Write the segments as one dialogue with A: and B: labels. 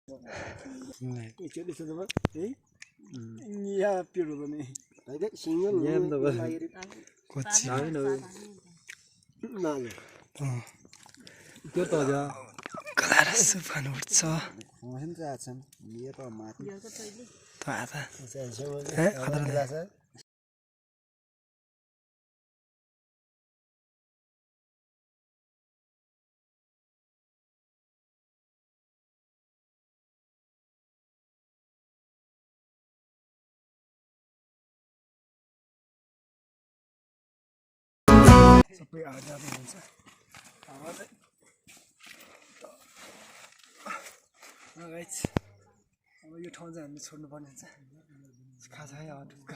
A: एकचोटि सोध्नु है या पिरो पनि
B: हैन सिंगल
C: याम त भयो
D: कोची
C: होइन
B: नाले
C: त्यो त जा
D: कलर सुफान उठ्छ
B: होइन जाछन् यो त माथि
D: त आधा
B: ए
D: खतरा
B: जाछ
A: सबै आधा हुन्छ गाइस अब यो ठाउँ चाहिँ हामीले छोड्नु पर्ने हुन्छ खास है अब ढुक्क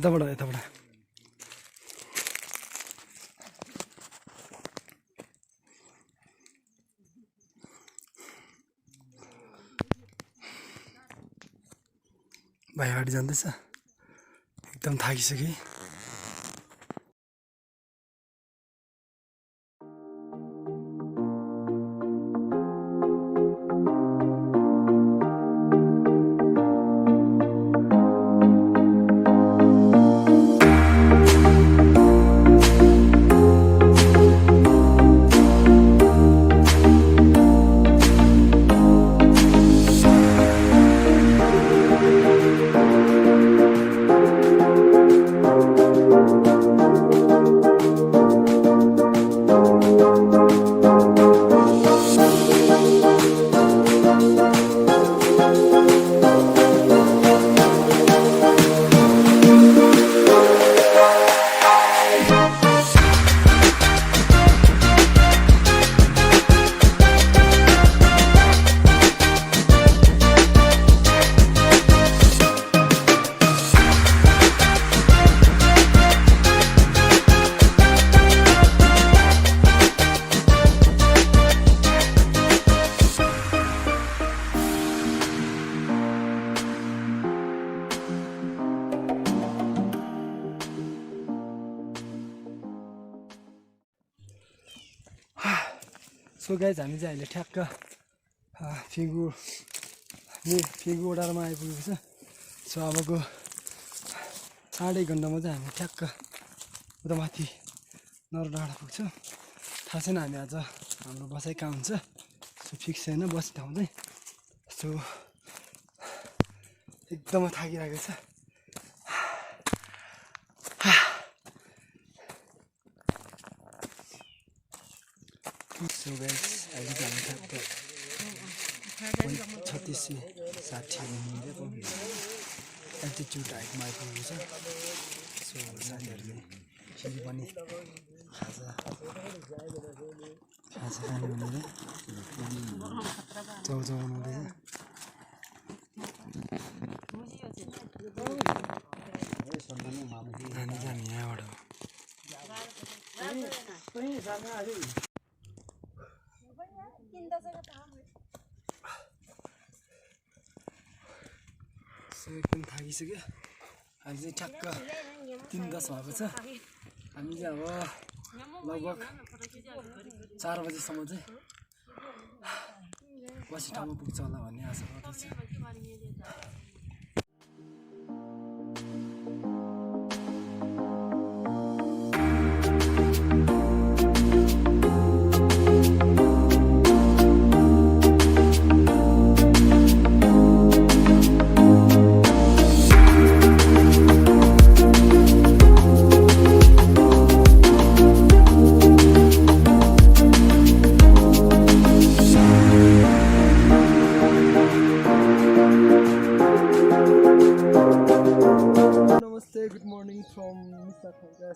D: यताबाट भाइ अगाडि जाँदैछ एकदम थाकिसके सो गाइज हामी चाहिँ अहिले ठ्याक्क फिगु ओडारमा आइपुगेको छ सो अबको 8.5 घन्टामा चाहिँ हामी ठ्याक्क उता माथि नरडाँडा पुग्छौँ थाहा छैन हामी आज हाम्रो बसाइ कहाँ हुन्छ सो फिक्स छैन बस्ने ठाउँ चाहिँ सो एकदमै थाकिरहेको छ सो गाइस अहिले चाहिँ हामी ठ्याक्क 3660 एल्टिट्युड हाइटमा आइपुगेको छ सो साथीहरूले फेरि पनि खाजा खानु हुँदैन चौचाउनु हुँदैछ हामी जाने यहाँबाट सो एकदम थाकिसक्यो अहिले चाहिँ ठ्याक्क 3:10 भएको छ हामी चाहिँ अब लगभग 4 बजेसम्म चाहिँ बस्ने ठाउँमा पुग्छ होला भन्ने आशा गर्दैछु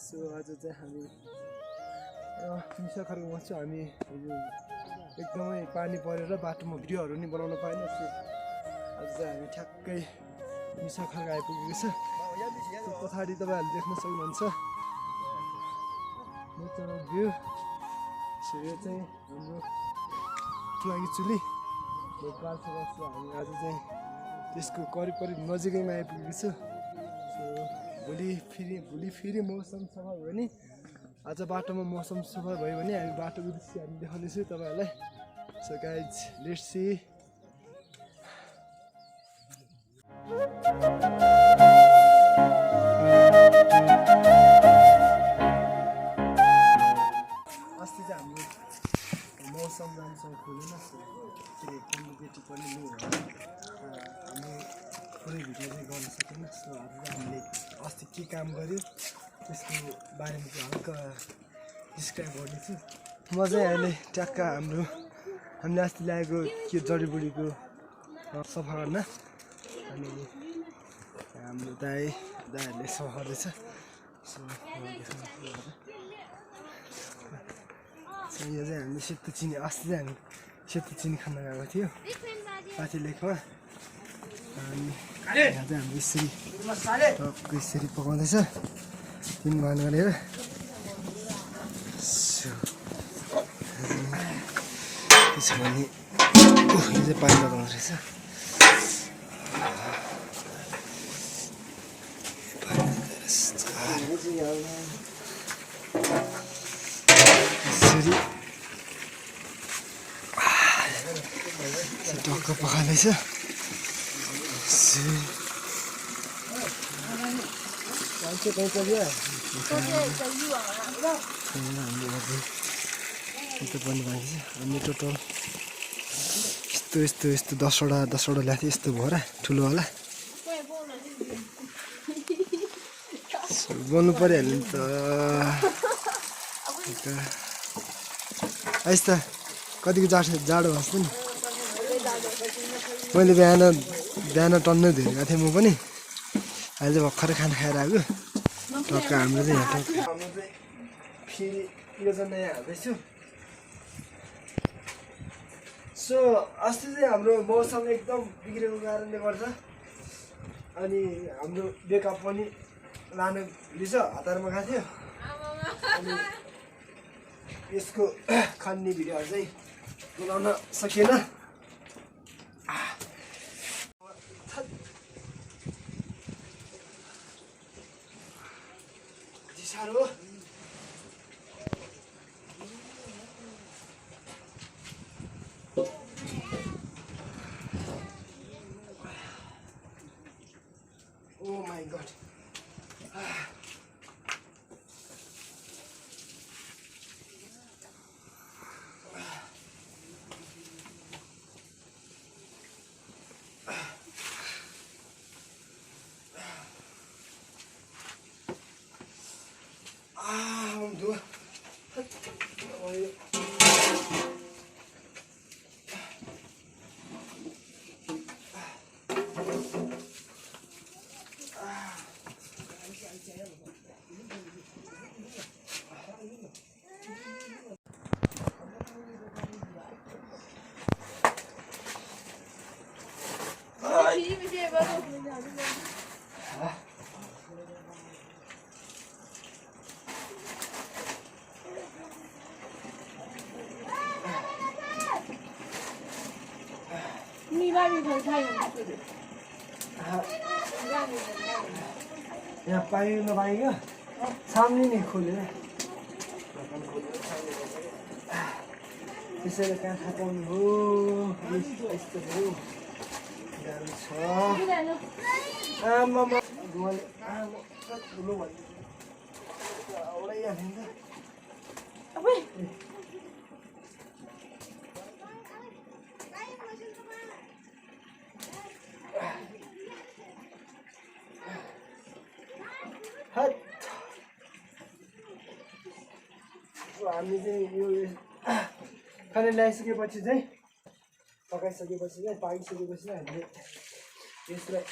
D: सो आज चाहिँ हामी मिसाखरको बस्छु हामी एकदमै पानी परेर बाटोमा भिडियोहरू नि बनाउन पाएन। आज चाहिँ हामी ठ्याक्कै मिसाखर आइपुगेको छ। त्यो पछाडि तपाईँहरूले देख्न सक्नुहुन्छ नेचरल भ्यू। यो चाहिँ हाम्रो फुलाङ्गी चुली पाल्छ बस्छ। हामी आज चाहिँ त्यसको करिब नजिकैमा आइपुगेको छु। सो भोलि फेरि मौसम सफा भयो भने आज बाटोमा मौसम सफा भयो भने हामी बाटोको दृश्य हामी देखाउनेछु तपाईँहरूलाई। So guys let's see. अस्ति चाहिँ हाम्रो मौसम राम्रोसँग खोलेन। फेरि कम्युनिकेटी पनि लो भयो। हामी पुरै भिडियो चाहिँ गर्न सकेन। सो आज चाहिँ हामीले अस्ति के काम गर्यो त्यसको बारेमा चाहिँ हल्का डिस्क्राइब गर्नेछु। म चाहिँ अहिले ट्याक्क हामीले अस्ति ल्याएको के जडीबुडीको सफा गर्न अनि हाम्रो दाइहरूले सफा गर्दैछ। सो यो चाहिँ हामीले सेतो चिनी अस्ति चाहिँ हामी सेतो चिनी खान गएको थियो माथि लेकमा। अनि यहाँ चाहिँ हाम्रो यसरी पकाउँदैछ 3 भान गरेर। त्यसो भने यो चाहिँ पानी लगाउनु रहेछ। यसरी टक्क पकाउँदैछ। पनि बाँकी छ। अनि टोटल यस्तो 10वटा ल्याएको थियो यस्तो भएर ठुलोवाला। बोल्नु परिहाल्यो नि त। आइस त कतिको जाडो भएको छ नि। मैले बिहान टन्नै धेरेको थिएँ म पनि। अहिले चाहिँ भर्खरै खाना खाएर आएको टक्क हाम्रो चाहिँ यहाँ टक्क हाम्रो चाहिँ फेरि योजना यहाँ हाल्दैछु। सो अस्ति चाहिँ हाम्रो मौसम एकदम बिग्रेको कारणले गर्दा अनि हाम्रो बेकअप पनि लानु भुलिछ हतारमा गएको थियो। अनि यसको खन्ने भिडियोहरू चाहिँ बनाउन सकिएन। साह्रो Oh my God. Dua. यहाँ पाइयो नपाइयो सामने नै खोल्यो त्यसैले कहाँ थाहा पाउनु हो यस्तो हो गाह्रो छ आमामा ठुलो भन्यो औडाइहाल्यो नि त हामी चाहिँ यो खाना ल्याइसकेपछि चाहिँ पकाइसकेपछि चाहिँ पाकिसकेपछि चाहिँ हामीले यसलाई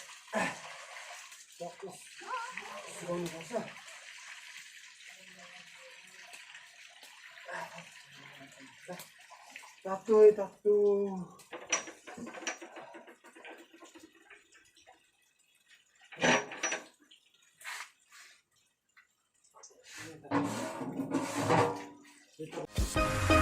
D: सुकाउनुपर्छ। तातो है तातो
B: Thank